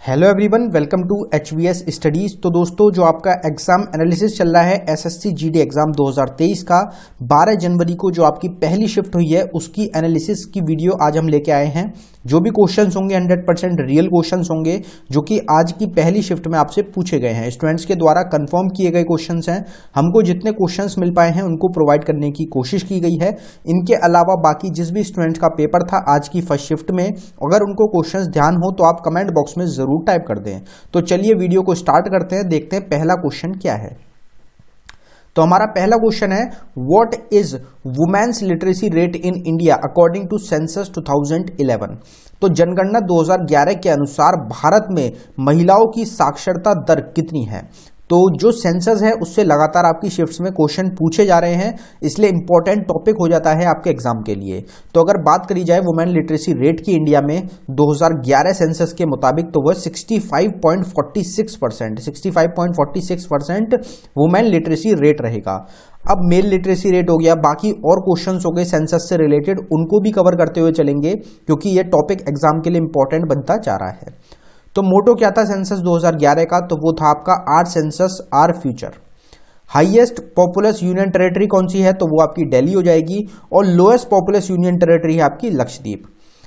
Hello everyone, welcome to HVS studies. तो दोस्तों, जो आपका एग्जाम एनालिसिस चल रहा है SSC GD एग्जाम 2023 का 12 जनवरी को जो आपकी पहली शिफ्ट हुई है उसकी एनालिसिस की वीडियो आज हम लेके आए हैं। जो भी क्वेश्चंस होंगे 100% रियल क्वेश्चंस होंगे जो कि आज की पहली शिफ्ट में आपसे पूछे गए हैं, स्टूडेंट्स के द्वारा कंफर्म किए गए क्वेश्चंस हैं। हमको जितने क्वेश्चंस मिल पाए हैं उनको प्रोवाइड करने की कोशिश की गई है। इनके अलावा बाकी जिस भी स्टूडेंट का पेपर था आज की फर्स्ट शिफ्ट में, अगर उनको क्वेश्चंस ध्यान हो तो आप कमेंट बॉक्स में जरूर टाइप कर दें। तो चलिए वीडियो को स्टार्ट करते हैं, देखते हैं पहला क्वेश्चन क्या है। तो हमारा पहला क्वेश्चन है, what is women's literacy rate in India according to census 2011। तो जनगणना 2011 के अनुसार भारत में महिलाओं की साक्षरता दर कितनी है। तो जो सेंसस है उससे लगातार आपकी शिफ्ट्स में क्वेश्चन पूछे जा रहे हैं, इसलिए इंपॉर्टेंट टॉपिक हो जाता है आपके एग्जाम के लिए। तो अगर बात करी जाए वुमेन लिटरेसी रेट की इंडिया में 2011 सेंसस के मुताबिक, तो वह 65.46% वुमेन लिटरेसी रेट रहेगा। अब मेल लिटरेसी रेट हो गया, बाकी और क्वेश्चंस हो गए सेंसस से रिलेटेड, उनको भी कवर करते हुए चलेंगे क्योंकि यह टॉपिक एग्जाम के लिए इंपॉर्टेंट बनता जा रहा है। तो मोटो क्या था सेंसस 2011 का, तो वो था आपका our census our future. Highest populous union territory कौन सी है, तो वो आपकी दिल्ली हो जाएगी, और लोएस्ट पॉपुलस यूनियन टेरिटरी है आपकी लक्षद्वीप।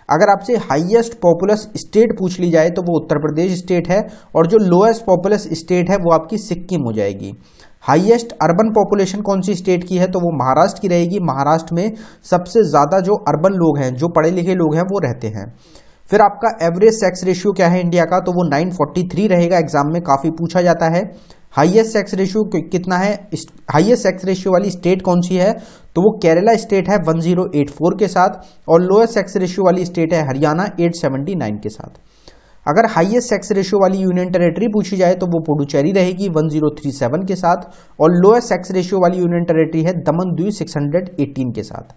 अगर आपसे हाईएस्ट पॉपुलस स्टेट पूछ ली जाए तो वो उत्तर प्रदेश स्टेट है, और जो लोएस्ट पॉपुलस स्टेट है वो आपकी सिक्किम हो जाएगी। हाईएस्ट अर्बन पॉपुलेशन कौन सी स्टेट की है, तो वो महाराष्ट्र की रहेगी। महाराष्ट्र में सबसे ज्यादा जो अर्बन लोग हैं, जो पढ़े लिखे लोग हैं, वो रहते हैं। फिर आपका एवरेज सेक्स रेशियो क्या है इंडिया का, तो वो 943 रहेगा, एग्जाम में काफी पूछा जाता है। हाईएस्ट सेक्स रेशियो कितना है, हाईएस्ट सेक्स रेशियो वाली स्टेट कौन सी है, तो वो केरला स्टेट है 1084 के साथ, और लोएस्ट सेक्स रेशियो वाली स्टेट है हरियाणा 879 के साथ। अगर हाईएस्ट सेक्स रेशियो वाली यूनियन टेरिटरी पूछी जाए तो वो पुडुचेरी रहेगी 1037 के साथ, और लोएस्ट सेक्स रेशियो वाली यूनियन टेरिटरी है दमन द्वीप 618 के साथ।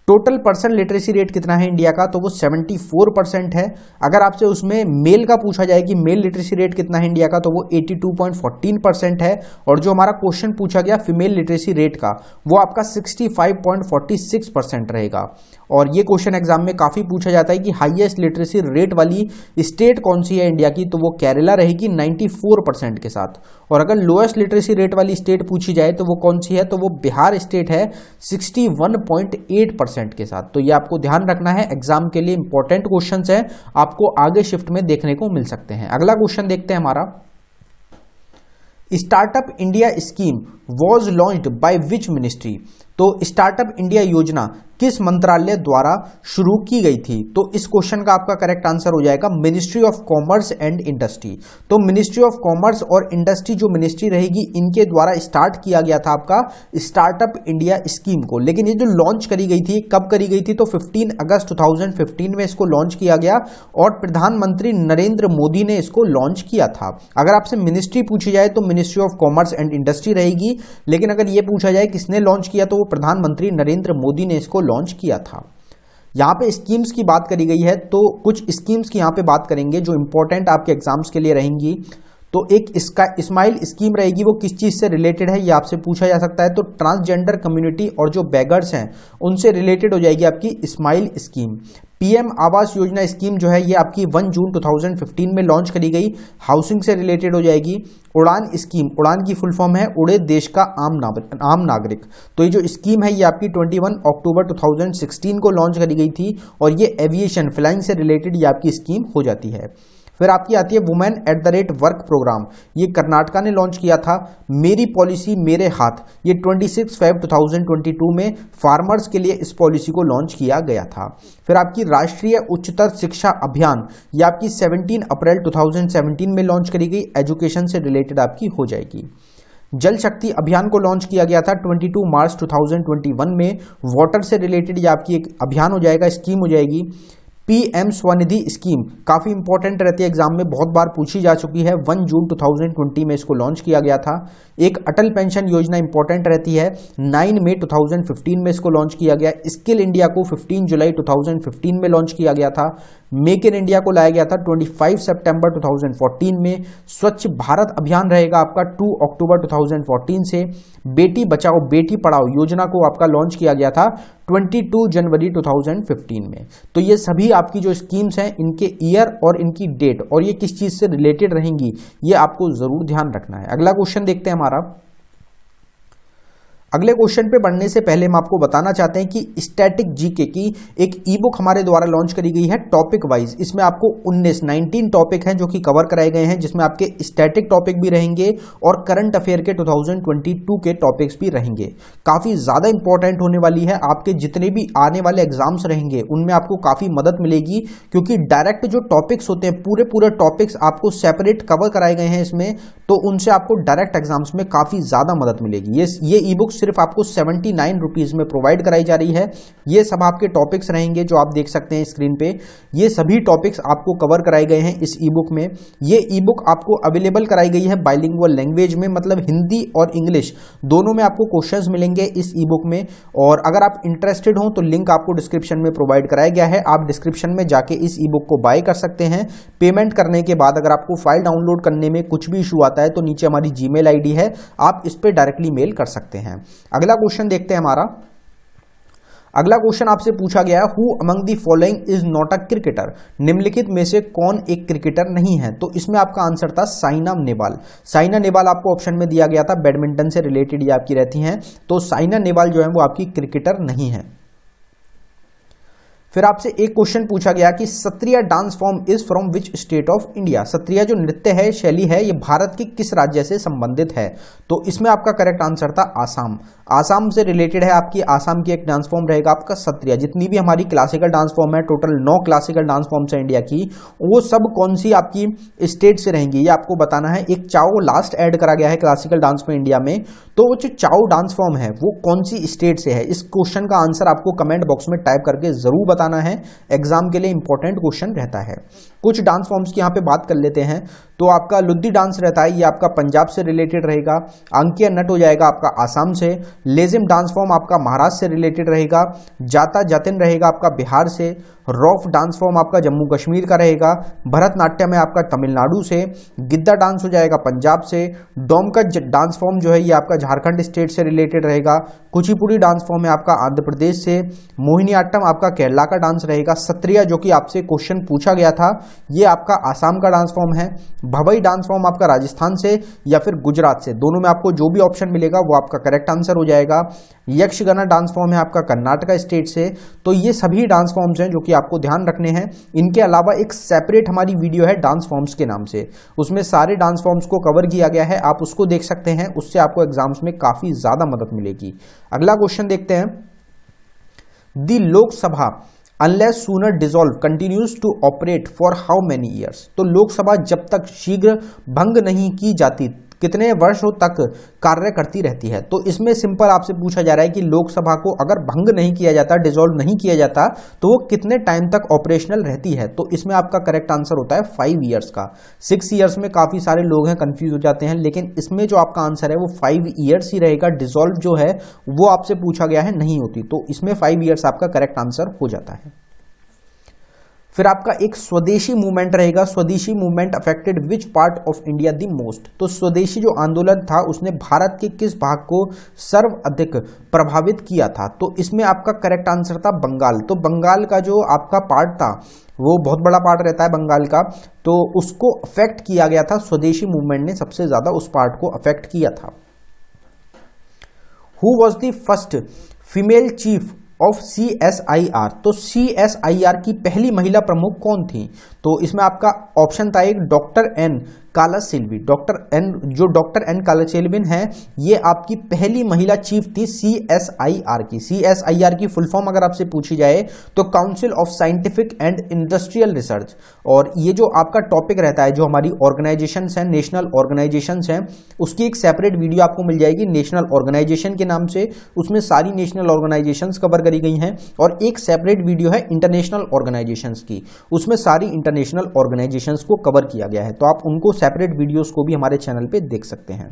टोटल पर्सन लिटरेसी रेट कितना है इंडिया का, तो वो 74% है। अगर आपसे उसमें मेल का पूछा जाए कि मेल लिटरेसी रेट कितना है इंडिया का, तो वो 82.14% है। और जो हमारा क्वेश्चन पूछा गया फीमेल लिटरेसी रेट का, वो आपका 65.46% रहेगा। और ये क्वेश्चन एग्जाम में काफी पूछा जाता है कि हाईएस्ट लिटरेसी रेट वाली स्टेट कौन सी है इंडिया की, तो वो केरला रहेगी 94% के साथ। और अगर लोएस्ट लिटरेसी रेट वाली स्टेट पूछी जाए तो वो कौन सी है, तो वो बिहार स्टेट है 61.8% के साथ। तो ये आपको ध्यान रखना है, एग्जाम के लिए इंपॉर्टेंट क्वेश्चंस हैं, आपको आगे शिफ्ट में देखने को मिल सकते हैं। अगला क्वेश्चन देखते हैं हमारा, startup India scheme was launched by which ministry. तो स्टार्टअप इंडिया योजना किस मंत्रालय द्वारा शुरू की गई थी, तो इस क्वेश्चन का आपका करेक्ट आंसर हो जाएगा ministry of commerce and industry. तो मिनिस्ट्री ऑफ कॉमर्स और इंडस्ट्री जो मिनिस्ट्री रहेगी, इनके द्वारा स्टार्ट किया गया था आपका स्टार्टअप इंडिया स्कीम को। लेकिन ये जो लॉन्च करी गई थी, कब करी गई थी, तो 15 अगस्त 2015 में इसको लॉन्च किया गया, और प्रधानमंत्री नरेंद्र मोदी ने इसको लॉन्च किया था। अगर आपसे मिनिस्ट्री पूछी जाए तो ministry of commerce and industry रहेगी, लेकिन अगर ये पूछा जाए किसने लॉन्च किया, तो वो प्रधानमंत्री नरेंद्र मोदी ने इसको लॉन्च किया था। यहां पे स्कीम्स की बात करी गई है, तो कुछ स्कीम्स की यहां पे बात करेंगे जो इंपॉर्टेंट आपके एग्जाम्स के लिए रहेंगी। तो एक इसका स्माइल स्कीम रहेगी, वो किस चीज से रिलेटेड है ये आपसे पूछा जा सकता है। तो ट्रांसजेंडर कम्युनिटी और जो बेगर्स हैं उनसे रिलेटेड हो जाएगी आपकी smile scheme. PM Awas Yojana scheme जो है ये आपकी 1 जून 2015 में लॉन्च करी गई, हाउसिंग से रिलेटेड हो जाएगी। उड़ान स्कीम, उड़ान की फुल फॉर्म है उड़े देश का आम नागरिक। तो ये जो स्कीम है ये आपकी 21 अक्टूबर 2016 को लॉन्च करी गई थी, और ये एविएशन फ्लाइंग से रिलेटेड ये आपकी स्कीम हो जाती है। फिर आपकी आती है वुमेन @ वर्क प्रोग्राम, ये कर्नाटका ने लॉन्च किया था। मेरी पॉलिसी मेरे हाथ, ये 26 फरवरी 2022 में फार्मर्स के लिए इस पॉलिसी को लॉन्च किया गया था। फिर आपकी राष्ट्रीय उच्चतर शिक्षा अभियान, ये आपकी 17 अप्रैल 2017 में लॉन्च करी गई, एजुकेशन से रिलेटेड आपकी हो जाएगी। जल शक्ति अभियान को लॉन्च किया गया था 22 मार्च 2021 में, वाटर से रिलेटेड ये आपकी एक अभियान हो जाएगा, स्कीम हो जाएगी। पीएम स्वनिधि स्कीम काफी इंपॉर्टेंट रहती है, एग्जाम में बहुत बार पूछी जा चुकी है, 1 जून 2020 में इसको लॉन्च किया गया था। एक अटल पेंशन योजना इंपॉर्टेंट रहती है, 9 मई 2015 में इसको लॉन्च किया गया। स्किल इंडिया को 15 जुलाई 2015 में लॉन्च किया गया था। मेक इन इंडिया को लाया गया था 25 सितंबर 2014 में। स्वच्छ भारत अभियान रहेगा आपका 2 अक्टूबर 2014 से। बेटी बचाओ बेटी पढ़ाओ योजना को आपका लॉन्च किया गया था 22 जनवरी 2015 में। तो ये सभी आपकी जो स्कीम्स हैं इनके ईयर और इनकी डेट और ये किस चीज से रिलेटेड रहेंगी ये आपको जरूर ध्यान रखना है। अगला क्वेश्चन देखते हैं हमारा। अगले क्वेश्चन पे बढ़ने से पहले हम आपको बताना चाहते हैं कि स्टैटिक जीके की एक ई बुक हमारे द्वारा लॉन्च करी गई है टॉपिक वाइज। इसमें आपको 19 टॉपिक हैं जो कि कवर कराए गए हैं, जिसमें आपके स्टैटिक टॉपिक भी रहेंगे और करंट अफेयर के 2022 के टॉपिक्स भी रहेंगे। काफी ज्यादा इंपॉर्टेंट होने वाली है, आपके जितने भी आने वाले एग्जाम्स रहेंगे उनमें आपको काफी मदद मिलेगी, क्योंकि डायरेक्ट जो टॉपिक्स होते हैं पूरे टॉपिक्स आपको सेपरेट कवर कराए गए हैं इसमें, तो उनसे आपको डायरेक्ट एग्जाम्स में काफी ज्यादा मदद मिलेगी। ये ई बुक सिर्फ आपको 79 रुपीज में प्रोवाइड कराई जा रही है। ये सब आपके टॉपिक्स रहेंगे जो आप देख सकते हैं स्क्रीन पे। ये सभी टॉपिक्स आपको कवर कराए गए हैं इस ई बुक में। ये ई बुक आपको अवेलेबल कराई गई है बाइलिंगुअल लैंग्वेज में, मतलब हिंदी और इंग्लिश दोनों में आपको क्वेश्चंस मिलेंगे इस ई बुक में। और अगर आप इंटरेस्टेड हो तो लिंक आपको डिस्क्रिप्शन में प्रोवाइड कराया गया है, आप डिस्क्रिप्शन में जाके इस ई बुक को बाय कर सकते हैं। पेमेंट करने के बाद अगर आपको फाइल डाउनलोड करने में कुछ भी इशू आता है तो नीचे हमारी जीमेल आईडी है, आप इस पर डायरेक्टली मेल कर सकते हैं। अगला क्वेश्चन देखते हैं हमारा। अगला क्वेश्चन आपसे पूछा गया है, who among the following is not a cricketer. निम्नलिखित में से कौन एक क्रिकेटर नहीं है? तो इसमें आपका आंसर था साइना नेहवाल। साइना नेहवाल आपको ऑप्शन में दिया गया था, बैडमिंटन से रिलेटेड ये आपकी रहती हैं, तो साइना नेहवाल जो है वो आपकी क्रिकेटर नहीं है। फिर आपसे एक क्वेश्चन पूछा गया कि Sattriya dance form is from which state of India. Sattriya जो नृत्य है, शैली है, ये भारत के किस राज्य से संबंधित है? तो इसमें आपका करेक्ट आंसर था आसाम। आसाम से रिलेटेड है आपकी, आसाम की एक डांस फॉर्म रहेगा आपका सत्रिया। जितनी भी हमारी क्लासिकल डांस फॉर्म है, टोटल 9 क्लासिकल डांस फॉर्म्स है इंडिया की, वो सब कौन सी आपकी स्टेट से रहेंगी ये आपको बताना है। एक चाओ लास्ट ऐड करा गया है क्लासिकल डांस में इंडिया में, तो वो जो चाओ डांस फॉर्म है वो कौन सी स्टेट से है? इस क्वेश्चन का आंसर आपको कमेंट बॉक्स में टाइप करके जरूर बताना है, एग्जाम के लिए इंपॉर्टेंट क्वेश्चन रहता है। कुछ डांस फॉर्म्स की यहां पे बात कर लेते हैं। तो आपका लुद्दी डांस रहता है, ये आपका पंजाब से रिलेटेड रहेगा। अंकिया नट हो जाएगा आपका आसाम से। लेजिम डांस फॉर्म आपका महाराष्ट्र से रिलेटेड रहेगा। जाता जातिन रहेगा आपका बिहार से। रॉफ डांस फॉर्म आपका जम्मू कश्मीर का रहेगा। भरतनाट्यम है आपका तमिलनाडु से। गिद्दा डांस हो जाएगा पंजाब से। डोमकच डांस फॉर्म जो है ये आपका झारखंड स्टेट से रिलेटेड रहेगा। कुचिपुड़ी डांस फॉर्म है आपका आंध्र प्रदेश से। मोहिनीअट्टम आपका केरला का डांस रहेगा। सत्रिया जो कि आपसे क्वेश्चन पूछा गया था ये आपका आसाम का डांस फॉर्म है। भवई डांस फॉर्म आपका राजस्थान से या फिर गुजरात से, दोनों में आपको जो भी ऑप्शन मिलेगा वो आपका करेक्ट आंसर हो जाएगा। यक्षगाना डांस फॉर्म है आपका कर्नाटका स्टेट से। तो ये सभी डांस फॉर्म्स हैं जो कि आपको ध्यान रखने हैं। इनके अलावा एक सेपरेट हमारी वीडियो है डांस फॉर्म्स के नाम से, उसमें सारे डांस फॉर्म्स को कवर किया गया है, आप उसको देख सकते हैं, उससे आपको एग्जाम्स में काफी ज्यादा मदद मिलेगी। अगला क्वेश्चन देखते हैं। The Lok Sabha unless sooner dissolved continues to operate for how many years. तो लोकसभा जब तक शीघ्र भंग नहीं की जाती कितने वर्षों तक कार्य करती रहती है? तो इसमें सिंपल आपसे पूछा जा रहा है कि लोकसभा को अगर भंग नहीं किया जाता, डिसॉल्व नहीं किया जाता, तो वो कितने टाइम तक ऑपरेशनल रहती है? तो इसमें आपका करेक्ट आंसर होता है 5 ईयर्स का। 6 ईयर्स में काफी सारे लोग हैं कंफ्यूज हो जाते हैं, लेकिन इसमें जो आपका आंसर है वो 5 ईयर्स ही रहेगा। डिसॉल्व जो है वो आपसे पूछा गया है नहीं होती, तो इसमें 5 ईयर्स आपका करेक्ट आंसर हो जाता है। फिर आपका एक स्वदेशी मूवमेंट रहेगा। स्वदेशी movement affected which part of India the most. तो स्वदेशी जो आंदोलन था उसने भारत के किस भाग को सर्वाधिक प्रभावित किया था? तो इसमें आपका करेक्ट आंसर था बंगाल। तो बंगाल का जो आपका पार्ट था वो बहुत बड़ा पार्ट रहता है बंगाल का, तो उसको अफेक्ट किया गया था। स्वदेशी मूवमेंट ने सबसे ज्यादा उस पार्ट को अफेक्ट किया था। Who was the first female chief of CSIR। तो CSIR की पहली महिला प्रमुख कौन थी? तो इसमें आपका ऑप्शन था एक डॉक्टर एन कालासेल्वी। डॉक्टर एन कालासेल्विन है, ये आपकी पहली महिला चीफ थी CSIR की। CSIR की फुल फॉर्म अगर आपसे पूछी जाए तो council of scientific and industrial research. और ये जो आपका टॉपिक रहता है, जो हमारी ऑर्गेनाइजेशंस हैं, नेशनल ऑर्गेनाइजेशंस हैं, उसकी एक सेपरेट वीडियो आपको मिल जाएगी नेशनल ऑर्गेनाइजेशन के नाम से। उसमें सारी नेशनल ऑर्गेनाइजेशंस कवर करी गई हैं। और एक सेपरेट वीडियो है इंटरनेशनल ऑर्गेनाइजेशंस की, उसमें सारी इंटरनेशनल ऑर्गेनाइजेशंस को कवर किया गया है, तो आप उनको सेपरेट वीडियोस को भी हमारे चैनल पे देख सकते हैं।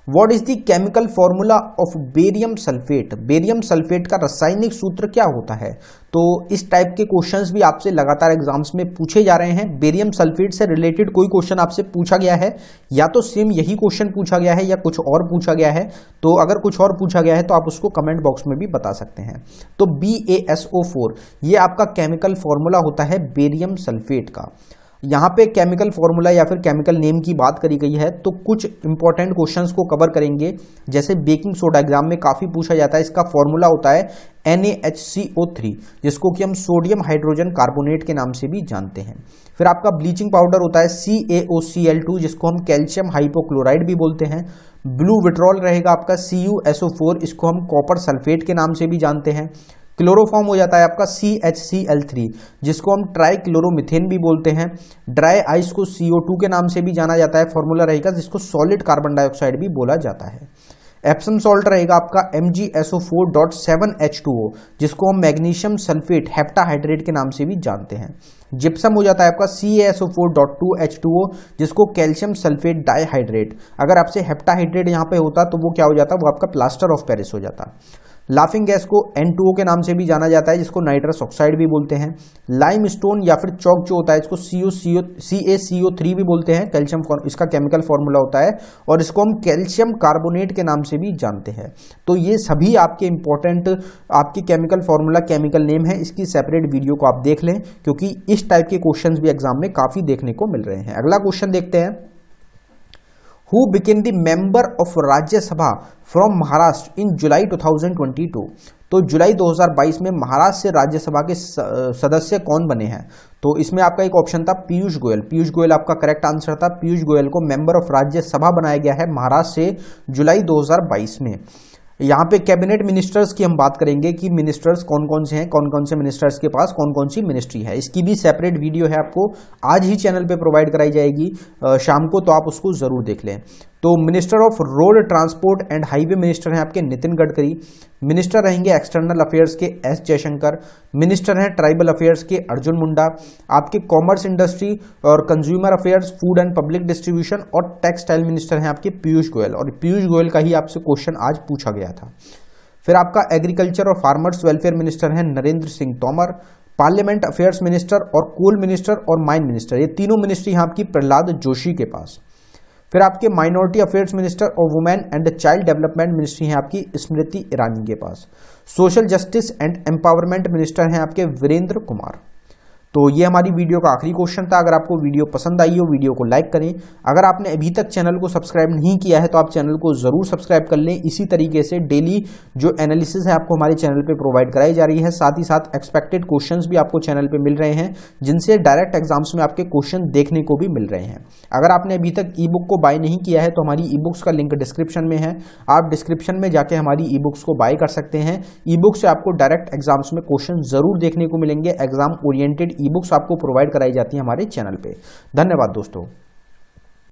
What is the chemical formula of barium sulphate? Barium sulphate का रासायनिक सूत्र क्या होता है? तो इस टाइप के क्वेश्चंस भी आपसे लगातार एग्जाम्स में पूछे जा रहे हैं। बेरियम सल्फेट से रिलेटेड कोई क्वेश्चन आपसे पूछा गया है या तो सेम यही क्वेश्चन पूछा गया है या कुछ और पूछा गया है, तो अगर कुछ और पूछा गया है तो आप उसको कमेंट बॉक्स में भी बता सकते हैं। तो BaSO4 ये आपका केमिकल फॉर्मूला होता है बेरियम सल्फेट का। यहाँ पे केमिकल फॉर्मूला या फिर केमिकल नेम की बात करी गई है, तो कुछ इंपॉर्टेंट क्वेश्चंस को कवर करेंगे। जैसे बेकिंग सोडा एग्जाम में काफी पूछा जाता है, इसका फॉर्मूला होता है NaHCO3, जिसको कि हम सोडियम हाइड्रोजन कार्बोनेट के नाम से भी जानते हैं। फिर आपका ब्लीचिंग पाउडर होता है CaOCl2, जिसको हम कैल्शियम हाइपोक्लोराइड भी बोलते हैं। ब्लू विट्रॉल रहेगा आपका CuSO4, इसको हम कॉपर सल्फेट के नाम से भी जानते हैं। क्लोरोफॉर्म हो जाता है आपका CHCl3, जिसको हम ट्राइक्लोरोमीथेन भी बोलते हैं। ड्राई आइस को CO2 के नाम से भी जाना जाता है, फॉर्मूला रहेगा, जिसको सॉलिड कार्बन डाइऑक्साइड भी बोला जाता है। एप्सम सॉल्ट रहेगा आपका MgSO4.7H2O, जिसको हम मैग्नीशियम सल्फेट हेप्टाहाइड्रेट के नाम से भी जानते हैं। जिप्सम हो जाता है आपका CaSO4.2H2O, जिसको कैल्शियम सल्फेट डाइहाइड्रेट। अगर आपसे हेप्टाहाइड्रेट यहाँ पे होता तो वो क्या हो जाता, वो आपका प्लास्टर ऑफ पेरिस हो जाता। लाफिंग गैस को N2O के नाम से भी जाना जाता है, जिसको नाइट्रस ऑक्साइड भी बोलते हैं। लाइम स्टोन या फिर चौक जो होता है, इसको CaCO3 भी बोलते हैं, कैल्शियम इसका केमिकल फॉर्मूला होता है, और इसको हम कैल्शियम कार्बोनेट के नाम से भी जानते हैं। तो ये सभी आपके इंपॉर्टेंट आपके केमिकल फॉर्मूला, केमिकल नेम है। इसकी सेपरेट वीडियो को आप देख लें, क्योंकि इस टाइप के क्वेश्चंस भी एग्जाम में काफी देखने को मिल रहे हैं। अगला क्वेश्चन देखते हैं। Who became the member of Rajya Sabha from Maharashtra in July 2022? तो जुलाई 2022 में महाराष्ट्र से राज्यसभा के सदस्य कौन बने हैं? तो इसमें आपका एक ऑप्शन था पीयूष गोयल। पीयूष गोयल आपका करेक्ट आंसर था। पीयूष गोयल को मेंबर ऑफ राज्यसभा बनाया गया है महाराष्ट्र से जुलाई 2022 में। यहाँ पे कैबिनेट मिनिस्टर्स की हम बात करेंगे कि मिनिस्टर्स कौन कौन से हैं, कौन कौन से मिनिस्टर्स के पास कौन कौन सी मिनिस्ट्री है। इसकी भी सेपरेट वीडियो है, आपको आज ही चैनल पे प्रोवाइड कराई जाएगी शाम को, तो आप उसको जरूर देख लें। तो minister of road transport and highway minister हैं आपके नितिन गडकरी। मिनिस्टर रहेंगे एक्सटर्नल अफेयर्स के S जयशंकर। मिनिस्टर हैं ट्राइबल अफेयर्स के अर्जुन मुंडा। आपके कॉमर्स, इंडस्ट्री और consumer affairs, food and public distribution और टेक्सटाइल मिनिस्टर हैं आपके पीयूष गोयल। और पीयूष गोयल का ही आपसे क्वेश्चन आज पूछा गया था। फिर आपका एग्रीकल्चर और फार्मर्स वेलफेयर मिनिस्टर हैं Narendra Singh Tomar. Parliament affairs minister और कोल मिनिस्टर और माइन मिनिस्टर, ये तीनों मिनिस्ट्री यहाँ आपकी प्रहलाद जोशी के पास। फिर आपके माइनॉरिटी अफेयर्स मिनिस्टर और women and child development ministry हैं आपकी स्मृति ईरानी के पास। Social justice and empowerment minister हैं आपके वीरेंद्र कुमार। तो ये हमारी वीडियो का आखिरी क्वेश्चन था। अगर आपको वीडियो पसंद आई हो, वीडियो को लाइक करें। अगर आपने अभी तक चैनल को सब्सक्राइब नहीं किया है तो आप चैनल को जरूर सब्सक्राइब कर लें। इसी तरीके से डेली जो एनालिसिस है आपको हमारे चैनल पे प्रोवाइड कराई जा रही है। साथ ही साथ एक्सपेक्टेड क्वेश्चंस भी आपको चैनल पे मिल रहे हैं, जिनसे डायरेक्ट एग्जाम्स में आपके क्वेश्चन देखने को भी मिल रहे हैं। अगर आपने अभी तक ई बुक को बाय नहीं किया है तो हमारी ई बुक्स का लिंक डिस्क्रिप्शन में है, आप डिस्क्रिप्शन में जाके हमारी ई बुक्स को बाय कर सकते हैं। ई बुक से आपको डायरेक्ट एग्जाम्स में क्वेश्चन जरूर देखने को मिलेंगे। एग्जाम ओरिएंटेड ई बुक्स आपको प्रोवाइड कराई जाती है हमारे चैनल पे। धन्यवाद दोस्तों।